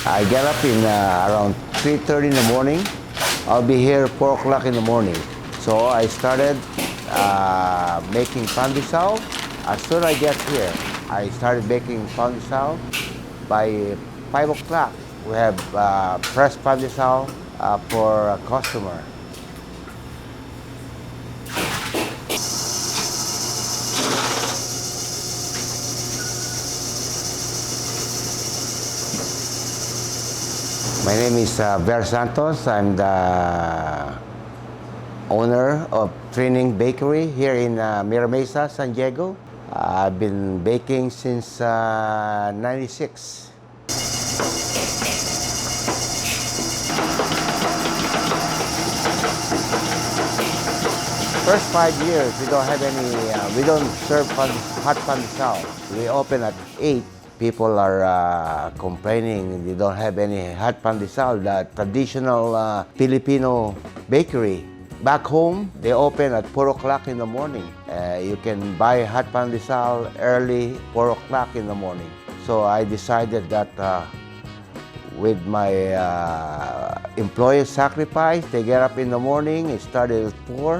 I get up in around 3:30 in the morning. I'll be here 4 o'clock in the morning. So I started making pandesal. As soon as I get here, I started making pandesal. By 5 o'clock, we have pressed pandesal for a customer. My name is Santos. I'm the owner of Trining Bakery here in Mira Mesa, San Diego. I've been baking since '96. First 5 years, we don't have any. We don't serve hot pandesal. We open at 8. People are complaining they don't have any hot pandesal, the traditional Filipino bakery. Back home, they open at 4 o'clock in the morning. You can buy hot pandesal early, 4 o'clock in the morning. So I decided that with my employee sacrifice, they get up in the morning, it started at 4.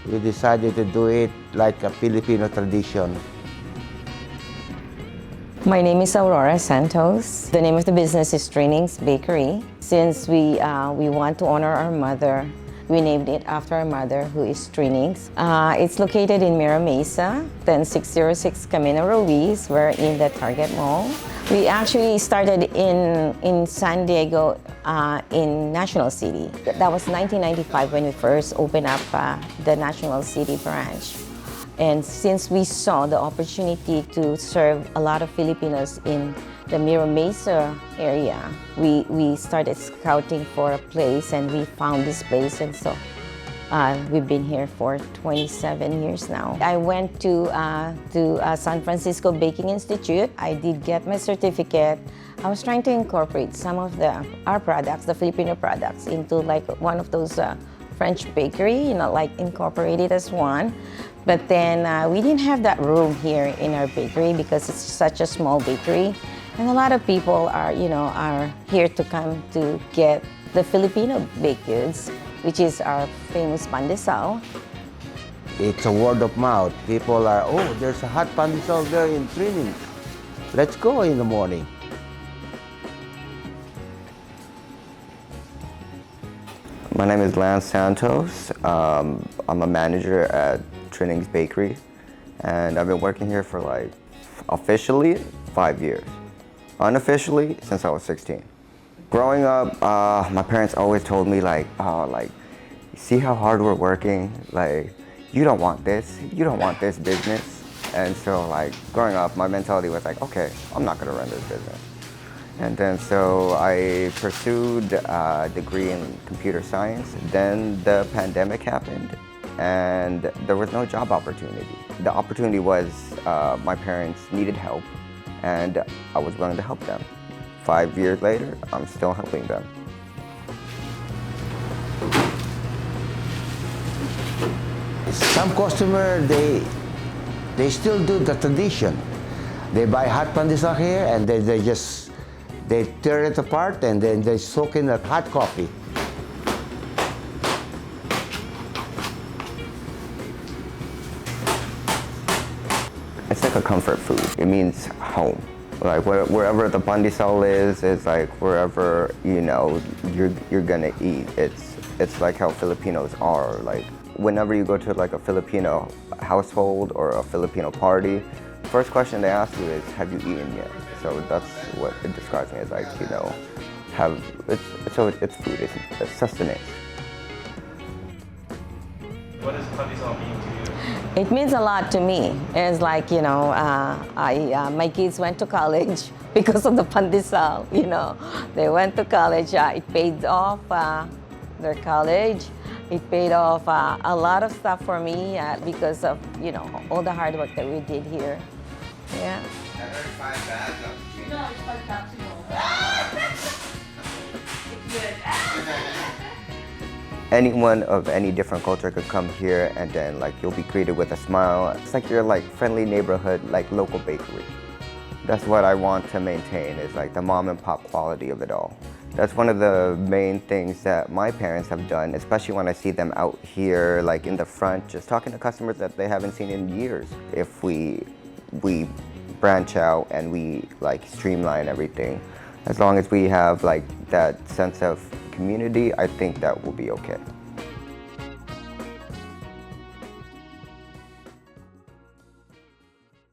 We decided to do it like a Filipino tradition. My name is Aurora Santos. The name of the business is Trining's Bakery. Since we want to honor our mother, we named it after our mother, who is Trining's. It's located in Mira Mesa, 10606 Camino, Ruiz. We're in the Target Mall. We actually started in San Diego, in National City. That was 1995 when we first opened up the National City branch. And since we saw the opportunity to serve a lot of Filipinos in the Mira Mesa area, we started scouting for a place, and we found this place, and so we've been here for 27 years now. I went to San Francisco Baking Institute. I did get my certificate. I was trying to incorporate some of our products, the Filipino products, into like one of those French bakery, like incorporate it as one. But then we didn't have that room here in our bakery because it's such a small bakery. And a lot of people are here to come to get the Filipino baked goods, which is our famous Pandesal. It's a word of mouth. People are, oh, there's a hot Pandesal there in Trining. Let's go in the morning. My name is Lance Santos. I'm a manager at Trining's Bakery, and I've been working here for like officially 5 years. Unofficially, since I was 16. Growing up, my parents always told me like, see how hard we're working? Like, you don't want this business. And so like, growing up, my mentality was like, okay, I'm not gonna run this business. And then so I pursued a degree in computer science. Then the pandemic happened, and there was no job opportunity. The opportunity was my parents needed help, and I was willing to help them. 5 years later, I'm still helping them. Some customer, they still do the tradition. They buy hot pandesal here, and they tear it apart, and then they soak in the hot coffee. It's like a comfort food. It means home. Like wherever the pandesal is like wherever you're gonna eat. It's like how Filipinos are. Like whenever you go to like a Filipino household or a Filipino party, first question they ask you is, "Have you eaten yet?" So that's what it describes me as, like it's food. It's sustenance. What does Pandesal mean to you? It means a lot to me. It's like, my kids went to college because of the Pandesal, They went to college. It paid off their college. It paid off a lot of stuff for me because of, all the hard work that we did here. Yeah. No, it's fantastic. It's good. Anyone of any different culture could come here, and then like you'll be greeted with a smile. It's like your like friendly neighborhood, like local bakery. That's what I want to maintain, is like the mom and pop quality of it all. That's one of the main things that my parents have done, especially when I see them out here, like in the front, just talking to customers that they haven't seen in years. If we branch out and we like streamline everything, as long as we have like that sense of community, I think that will be okay.